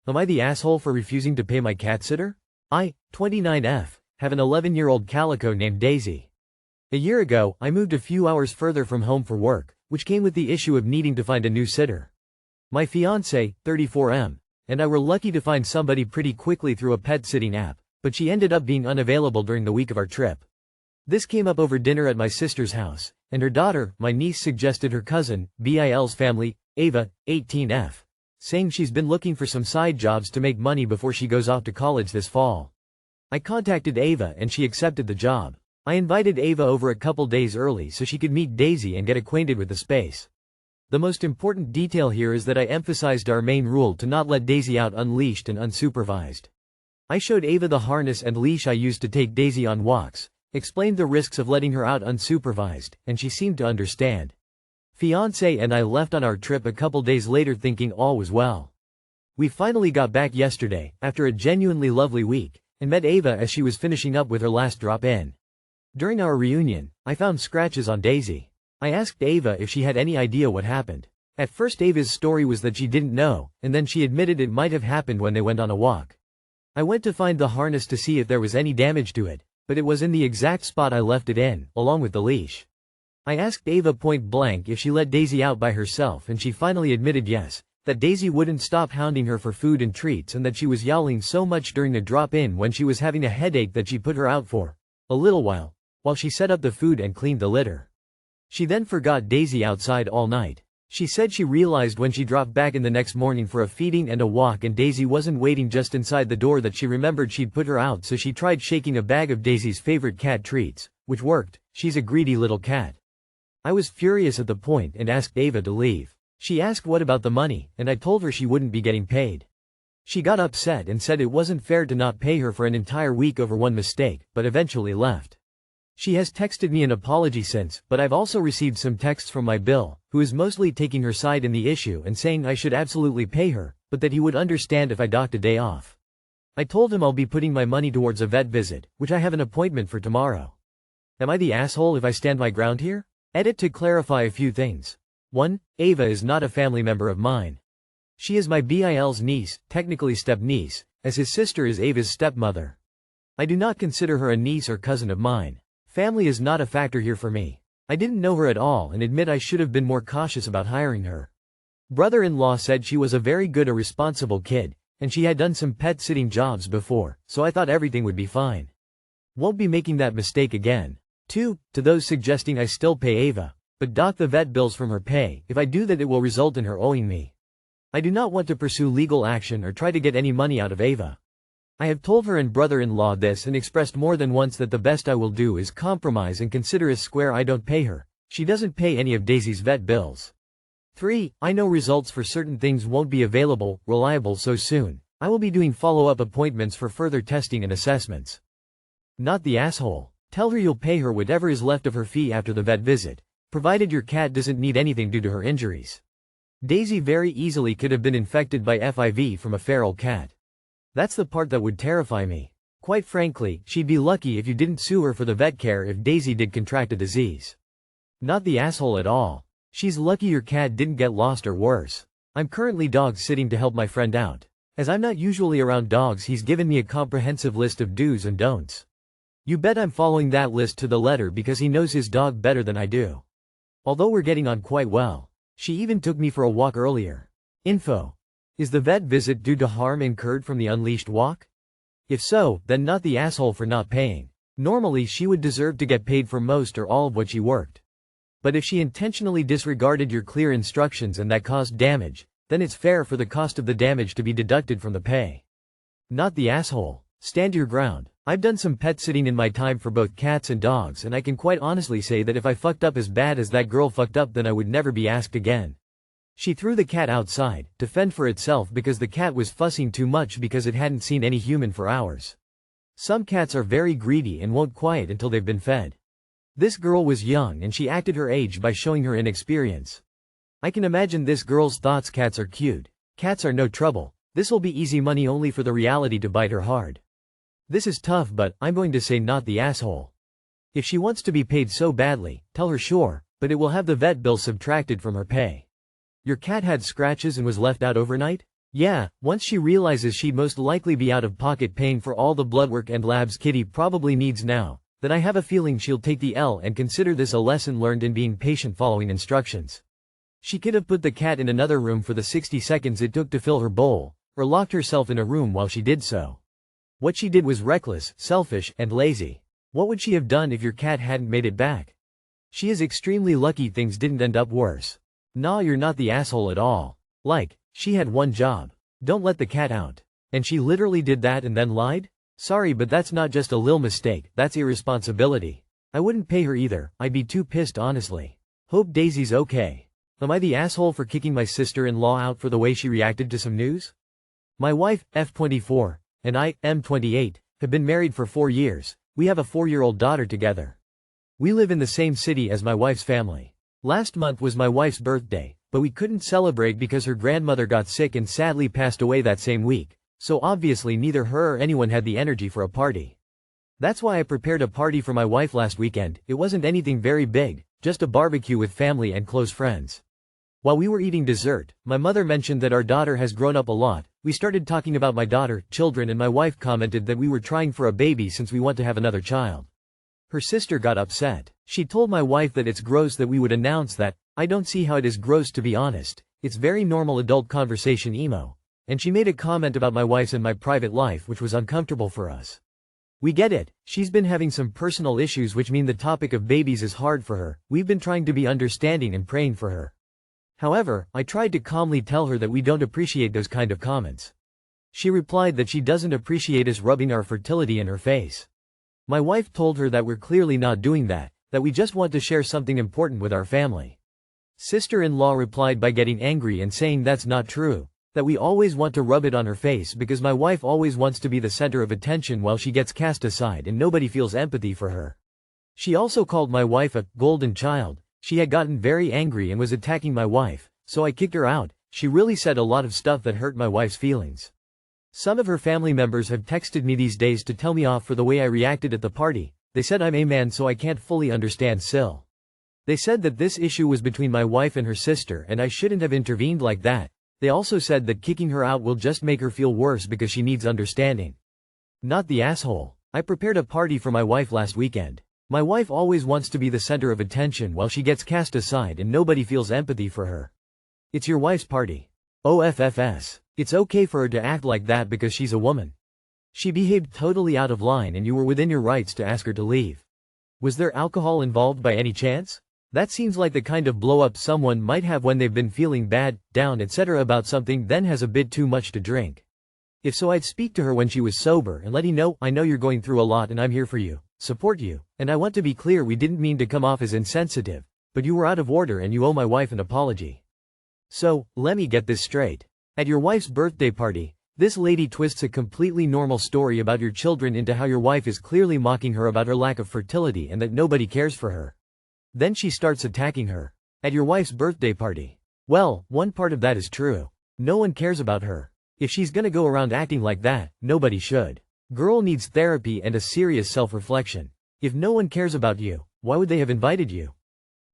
Am I the asshole for refusing to pay my cat sitter? I, 29F, have an 11-year-old calico named Daisy. A year ago, I moved a few hours further from home for work, which came with the issue of needing to find a new sitter. My fiancée, 34M, and I were lucky to find somebody pretty quickly through a pet sitting app, but she ended up being unavailable during the week of our trip. This came up over dinner at my sister's house, and her daughter, my niece, suggested her cousin, Bil's family, Ava, 18F, saying she's been looking for some side jobs to make money before she goes off to college this fall. I contacted Ava and she accepted the job. I invited Ava over a couple days early so she could meet Daisy and get acquainted with the space. The most important detail here is that I emphasized our main rule to not let Daisy out unleashed and unsupervised. I showed Ava the harness and leash I used to take Daisy on walks, explained the risks of letting her out unsupervised, and she seemed to understand. Fiancé and I left on our trip a couple days later thinking all was well. We finally got back yesterday, after a genuinely lovely week, and met Ava as she was finishing up with her last drop-in. During our reunion, I found scratches on Daisy. I asked Ava if she had any idea what happened. At first Ava's story was that she didn't know, and then she admitted it might have happened when they went on a walk. I went to find the harness to see if there was any damage to it, but it was in the exact spot I left it in, along with the leash. I asked Ava point blank if she let Daisy out by herself and she finally admitted yes, that Daisy wouldn't stop hounding her for food and treats and that she was yowling so much during the drop-in when she was having a headache that she put her out for a little while she set up the food and cleaned the litter. She then forgot Daisy outside all night. She said she realized when she dropped back in the next morning for a feeding and a walk and Daisy wasn't waiting just inside the door that she remembered she'd put her out, so she tried shaking a bag of Daisy's favorite cat treats, which worked. She's a greedy little cat. I was furious at the point and asked Ava to leave. She asked what about the money, and I told her she wouldn't be getting paid. She got upset and said it wasn't fair to not pay her for an entire week over one mistake, but eventually left. She has texted me an apology since, but I've also received some texts from my Bill, who is mostly taking her side in the issue and saying I should absolutely pay her, but that he would understand if I docked a day off. I told him I'll be putting my money towards a vet visit, which I have an appointment for tomorrow. Am I the asshole if I stand my ground here? Edit to clarify a few things. 1. Ava is not a family member of mine. She is my Bil's niece, technically step-niece, as his sister is Ava's stepmother. I do not consider her a niece or cousin of mine. Family is not a factor here for me. I didn't know her at all and admit I should have been more cautious about hiring her. Brother-in-law said she was a very good, responsible kid, and she had done some pet-sitting jobs before, so I thought everything would be fine. Won't be making that mistake again. 2. To those suggesting I still pay Ava, but dock the vet bills from her pay, if I do that it will result in her owing me. I do not want to pursue legal action or try to get any money out of Ava. I have told her and brother-in-law this and expressed more than once that the best I will do is compromise and consider as square I don't pay her. She doesn't pay any of Daisy's vet bills. 3. I know results for certain things won't be reliable so soon. I will be doing follow-up appointments for further testing and assessments. Not the asshole. Tell her you'll pay her whatever is left of her fee after the vet visit, provided your cat doesn't need anything due to her injuries. Daisy very easily could have been infected by FIV from a feral cat. That's the part that would terrify me. Quite frankly, she'd be lucky if you didn't sue her for the vet care if Daisy did contract a disease. Not the asshole at all. She's lucky your cat didn't get lost or worse. I'm currently dog sitting to help my friend out. As I'm not usually around dogs, he's given me a comprehensive list of do's and don'ts. You bet I'm following that list to the letter because he knows his dog better than I do. Although we're getting on quite well. She even took me for a walk earlier. Info. Is the vet visit due to harm incurred from the unleashed walk? If so, then not the asshole for not paying. Normally she would deserve to get paid for most or all of what she worked. But if she intentionally disregarded your clear instructions and that caused damage, then it's fair for the cost of the damage to be deducted from the pay. Not the asshole. Stand your ground. I've done some pet sitting in my time for both cats and dogs, and I can quite honestly say that if I fucked up as bad as that girl fucked up, then I would never be asked again. She threw the cat outside, to fend for itself because the cat was fussing too much because it hadn't seen any human for hours. Some cats are very greedy and won't quiet until they've been fed. This girl was young and she acted her age by showing her inexperience. I can imagine this girl's thoughts: cats are cute. Cats are no trouble. This'll be easy money, only for the reality to bite her hard. This is tough, but I'm going to say not the asshole. If she wants to be paid so badly, tell her sure, but it will have the vet bill subtracted from her pay. Your cat had scratches and was left out overnight? Yeah, once she realizes she'd most likely be out of pocket paying for all the bloodwork and labs Kitty probably needs now, then I have a feeling she'll take the L and consider this a lesson learned in being patient following instructions. She could have put the cat in another room for the 60 seconds it took to fill her bowl, or locked herself in a room while she did so. What she did was reckless, selfish, and lazy. What would she have done if your cat hadn't made it back? She is extremely lucky things didn't end up worse. Nah, you're not the asshole at all. Like, she had one job. Don't let the cat out. And she literally did that and then lied? Sorry, but that's not just a lil mistake, that's irresponsibility. I wouldn't pay her either, I'd be too pissed honestly. Hope Daisy's okay. Am I the asshole for kicking my sister-in-law out for the way she reacted to some news? My wife, F24, and I, M28, have been married for 4 years. We have a 4-year-old daughter together. We live in the same city as my wife's family. Last month was my wife's birthday, but we couldn't celebrate because her grandmother got sick and sadly passed away that same week, so obviously neither her or anyone had the energy for a party. That's why I prepared a party for my wife last weekend. It wasn't anything very big, just a barbecue with family and close friends. While we were eating dessert, my mother mentioned that our daughter has grown up a lot. We started talking about my daughter, children, and my wife commented that we were trying for a baby since we want to have another child. Her sister got upset. She told my wife that it's gross that we would announce that. I don't see how it is gross, to be honest. It's very normal adult conversation emo. And she made a comment about my wife's and my private life which was uncomfortable for us. We get it. She's been having some personal issues which mean the topic of babies is hard for her. We've been trying to be understanding and praying for her. However, I tried to calmly tell her that we don't appreciate those kind of comments. She replied that she doesn't appreciate us rubbing our fertility in her face. My wife told her that we're clearly not doing that we just want to share something important with our family. Sister-in-law replied by getting angry and saying that's not true, that we always want to rub it on her face because my wife always wants to be the center of attention while she gets cast aside and nobody feels empathy for her. She also called my wife a golden child. She had gotten very angry and was attacking my wife, so I kicked her out. She really said a lot of stuff that hurt my wife's feelings. Some of her family members have texted me these days to tell me off for the way I reacted at the party. They said I'm a man so I can't fully understand still. They said that this issue was between my wife and her sister and I shouldn't have intervened like that. They also said that kicking her out will just make her feel worse because she needs understanding. Not the asshole. I prepared a party for my wife last weekend. My wife always wants to be the center of attention while she gets cast aside and nobody feels empathy for her. It's your wife's party. OFFS. It's okay for her to act like that because she's a woman. She behaved totally out of line and you were within your rights to ask her to leave. Was there alcohol involved by any chance? That seems like the kind of blow-up someone might have when they've been feeling bad, down, etc. about something then has a bit too much to drink. If so, I'd speak to her when she was sober and let her know, I know you're going through a lot and I'm here for you. Support you, and I want to be clear we didn't mean to come off as insensitive, but you were out of order and you owe my wife an apology. So, let me get this straight. At your wife's birthday party, this lady twists a completely normal story about your children into how your wife is clearly mocking her about her lack of fertility and that nobody cares for her. Then she starts attacking her. At your wife's birthday party. Well, one part of that is true. No one cares about her. If she's gonna go around acting like that, nobody should. Girl needs therapy and a serious self-reflection. If no one cares about you, why would they have invited you?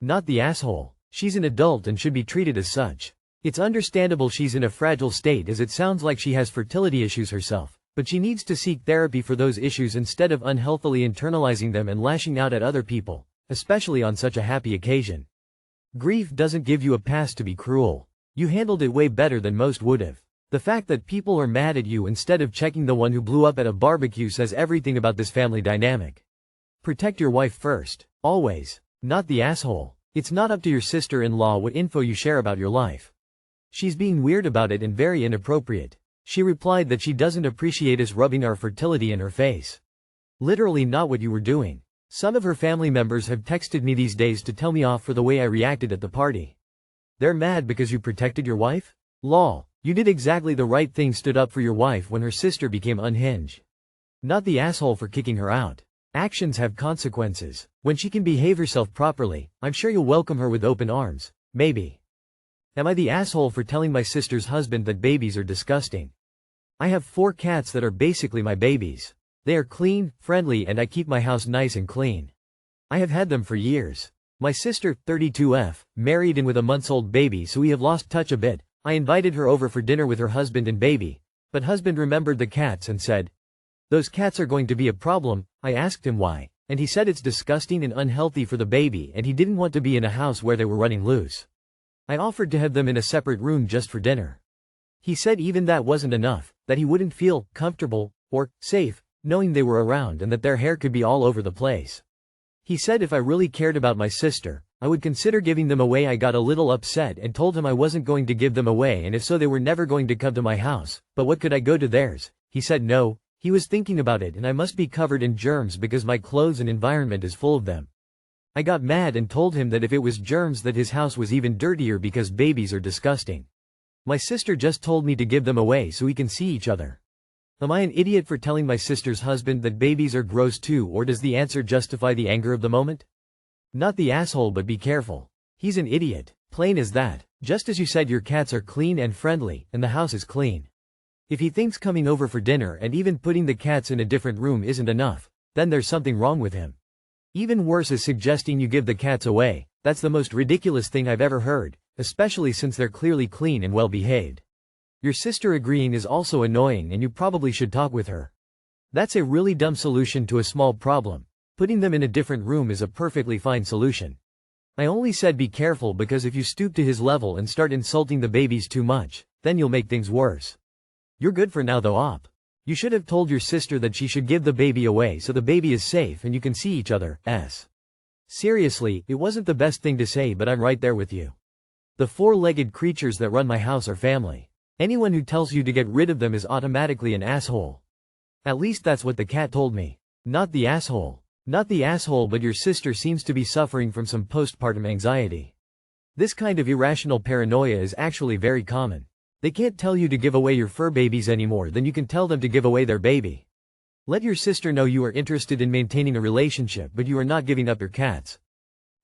Not the asshole. She's an adult and should be treated as such. It's understandable she's in a fragile state as it sounds like she has fertility issues herself, but she needs to seek therapy for those issues instead of unhealthily internalizing them and lashing out at other people, especially on such a happy occasion. Grief doesn't give you a pass to be cruel. You handled it way better than most would've. The fact that people are mad at you instead of checking the one who blew up at a barbecue says everything about this family dynamic. Protect your wife first. Always. Not the asshole. It's not up to your sister-in-law what info you share about your life. She's being weird about it and very inappropriate. She replied that she doesn't appreciate us rubbing our fertility in her face. Literally not what you were doing. Some of her family members have texted me these days to tell me off for the way I reacted at the party. They're mad because you protected your wife? Lol. You did exactly the right thing, stood up for your wife when her sister became unhinged. Not the asshole for kicking her out. Actions have consequences. When she can behave herself properly, I'm sure you'll welcome her with open arms. Maybe. Am I the asshole for telling my sister's husband that babies are disgusting? I have 4 cats that are basically my babies. They are clean, friendly, and I keep my house nice and clean. I have had them for years. My sister, 32F, married and with a months-old baby, so we have lost touch a bit, I invited her over for dinner with her husband and baby, but husband remembered the cats and said, "Those cats are going to be a problem." I asked him why, and he said it's disgusting and unhealthy for the baby and he didn't want to be in a house where they were running loose. I offered to have them in a separate room just for dinner. He said even that wasn't enough, that he wouldn't feel comfortable or safe knowing they were around and that their hair could be all over the place. He said if I really cared about my sister, I would consider giving them away. I got a little upset and told him I wasn't going to give them away and if so they were never going to come to my house, but what could I go to theirs? He said no, he was thinking about it and I must be covered in germs because my clothes and environment is full of them. I got mad and told him that if it was germs that his house was even dirtier because babies are disgusting. My sister just told me to give them away so we can see each other. Am I an idiot for telling my sister's husband that babies are gross too, or does the answer justify the anger of the moment? Not the asshole, but be careful. He's an idiot. Plain as that. Just as you said your cats are clean and friendly, and the house is clean. If he thinks coming over for dinner and even putting the cats in a different room isn't enough, then there's something wrong with him. Even worse is suggesting you give the cats away. That's the most ridiculous thing I've ever heard, especially since they're clearly clean and well behaved. Your sister agreeing is also annoying and you probably should talk with her. That's a really dumb solution to a small problem. Putting them in a different room is a perfectly fine solution. I only said be careful because if you stoop to his level and start insulting the babies too much, then you'll make things worse. You're good for now though, op. You should have told your sister that she should give the baby away so the baby is safe and you can see each other. Seriously, it wasn't the best thing to say, but I'm right there with you. The four-legged creatures that run my house are family. Anyone who tells you to get rid of them is automatically an asshole. At least that's what the cat told me. Not the asshole. Not the asshole, but your sister seems to be suffering from some postpartum anxiety. This kind of irrational paranoia is actually very common. They can't tell you to give away your fur babies anymore than you can tell them to give away their baby. Let your sister know you are interested in maintaining a relationship but you are not giving up your cats.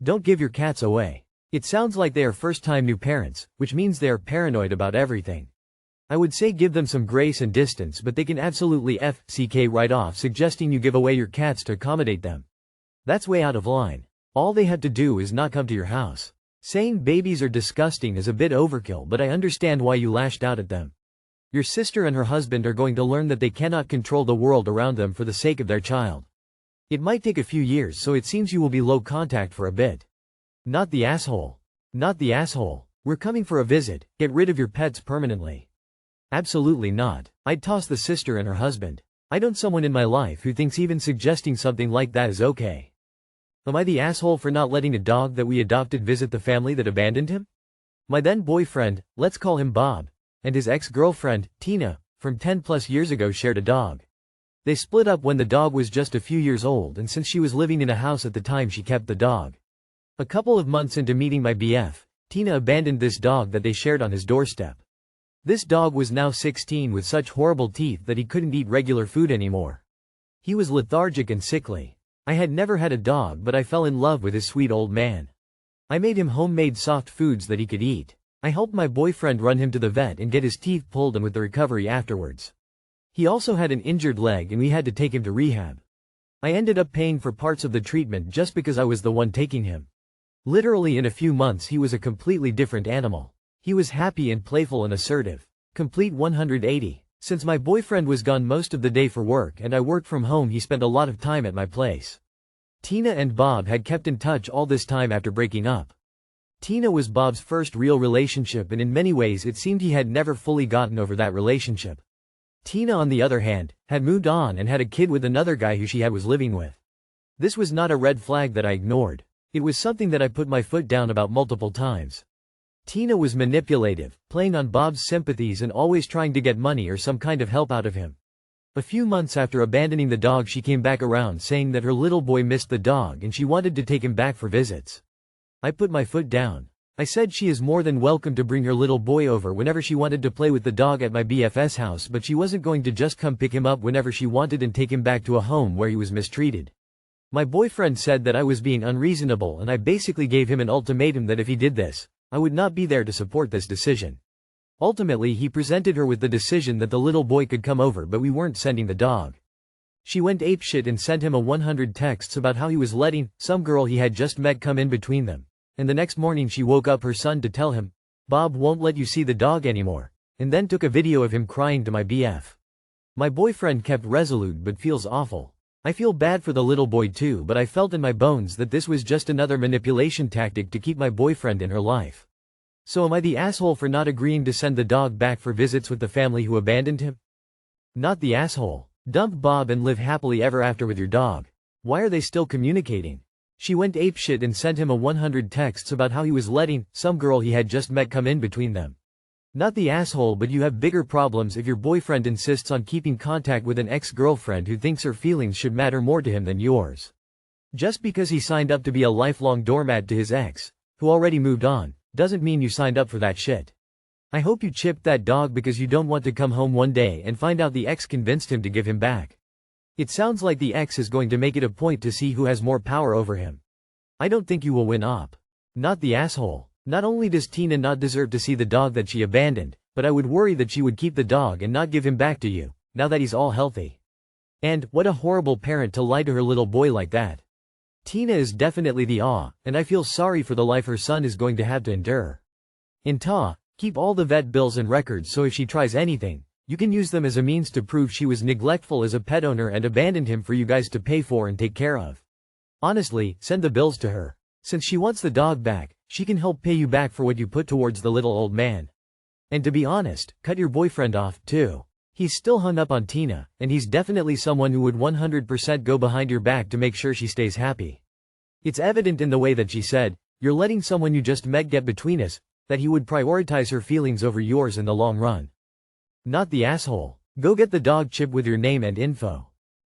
Don't give your cats away. It sounds like they are first-time new parents, which means they are paranoid about everything. I would say give them some grace and distance, but they can absolutely write off suggesting you give away your cats to accommodate them. That's way out of line. All they have to do is not come to your house. Saying babies are disgusting is a bit overkill, but I understand why you lashed out at them. Your sister and her husband are going to learn that they cannot control the world around them for the sake of their child. It might take a few years, so it seems you will be low contact for a bit. Not the asshole. Not the asshole. We're coming for a visit. Get rid of your pets permanently. Absolutely not. I'd toss the sister and her husband. I don't someone in my life who thinks even suggesting something like that is okay. Am I the asshole for not letting a dog that we adopted visit the family that abandoned him? My then boyfriend, let's call him Bob, and his ex-girlfriend, Tina, from 10+ years ago shared a dog. They split up when the dog was just a few years old, and since she was living in a house at the time she kept the dog. A couple of months into meeting my BF, Tina abandoned this dog that they shared on his doorstep. This dog was now 16 with such horrible teeth that he couldn't eat regular food anymore. He was lethargic and sickly. I had never had a dog, but I fell in love with his sweet old man. I made him homemade soft foods that he could eat. I helped my boyfriend run him to the vet and get his teeth pulled and with the recovery afterwards. He also had an injured leg and we had to take him to rehab. I ended up paying for parts of the treatment just because I was the one taking him. Literally in a few months he was a completely different animal. He was happy and playful and assertive. Complete 180. Since my boyfriend was gone most of the day for work and I worked from home, he spent a lot of time at my place. Tina and Bob had kept in touch all this time after breaking up. Tina was Bob's first real relationship and in many ways it seemed he had never fully gotten over that relationship. Tina, on the other hand, had moved on and had a kid with another guy who she was living with. This was not a red flag that I ignored. It was something that I put my foot down about multiple times. Tina was manipulative, playing on Bob's sympathies and always trying to get money or some kind of help out of him. A few months after abandoning the dog she came back around saying that her little boy missed the dog and she wanted to take him back for visits. I put my foot down. I said she is more than welcome to bring her little boy over whenever she wanted to play with the dog at my BF's house, but she wasn't going to just come pick him up whenever she wanted and take him back to a home where he was mistreated. My boyfriend said that I was being unreasonable and I basically gave him an ultimatum that if he did this, I would not be there to support this decision. Ultimately he presented her with the decision that the little boy could come over but we weren't sending the dog. She went apeshit and sent him 100 texts about how he was letting some girl he had just met come in between them, and the next morning she woke up her son to tell him, Bob won't let you see the dog anymore. And then took a video of him crying to my BF. My boyfriend kept resolute but feels awful. I feel bad for the little boy too, but I felt in my bones that this was just another manipulation tactic to keep my boyfriend in her life. So am I the asshole for not agreeing to send the dog back for visits with the family who abandoned him? Not the asshole. Dump Bob and live happily ever after with your dog. Why are they still communicating? She went apeshit and sent him 100 texts about how he was letting some girl he had just met come in between them. Not the asshole, but you have bigger problems if your boyfriend insists on keeping contact with an ex-girlfriend who thinks her feelings should matter more to him than yours. Just because he signed up to be a lifelong doormat to his ex, who already moved on, doesn't mean you signed up for that shit. I hope you chipped that dog because you don't want to come home one day and find out the ex convinced him to give him back. It sounds like the ex is going to make it a point to see who has more power over him. I don't think you will win up. Not the asshole. Not only does Tina not deserve to see the dog that she abandoned, but I would worry that she would keep the dog and not give him back to you, now that he's all healthy. And, what a horrible parent to lie to her little boy like that. Tina is definitely the and I feel sorry for the life her son is going to have to endure. Keep all the vet bills and records so if she tries anything, you can use them as a means to prove she was neglectful as a pet owner and abandoned him for you guys to pay for and take care of. Honestly, send the bills to her. Since she wants the dog back, she can help pay you back for what you put towards the little old man. And to be honest, cut your boyfriend off, too. He's still hung up on Tina, and he's definitely someone who would 100% go behind your back to make sure she stays happy. It's evident in the way that she said, "You're letting someone you just met get between us," that he would prioritize her feelings over yours in the long run. Not the asshole. Go get the dog chip with your name and info.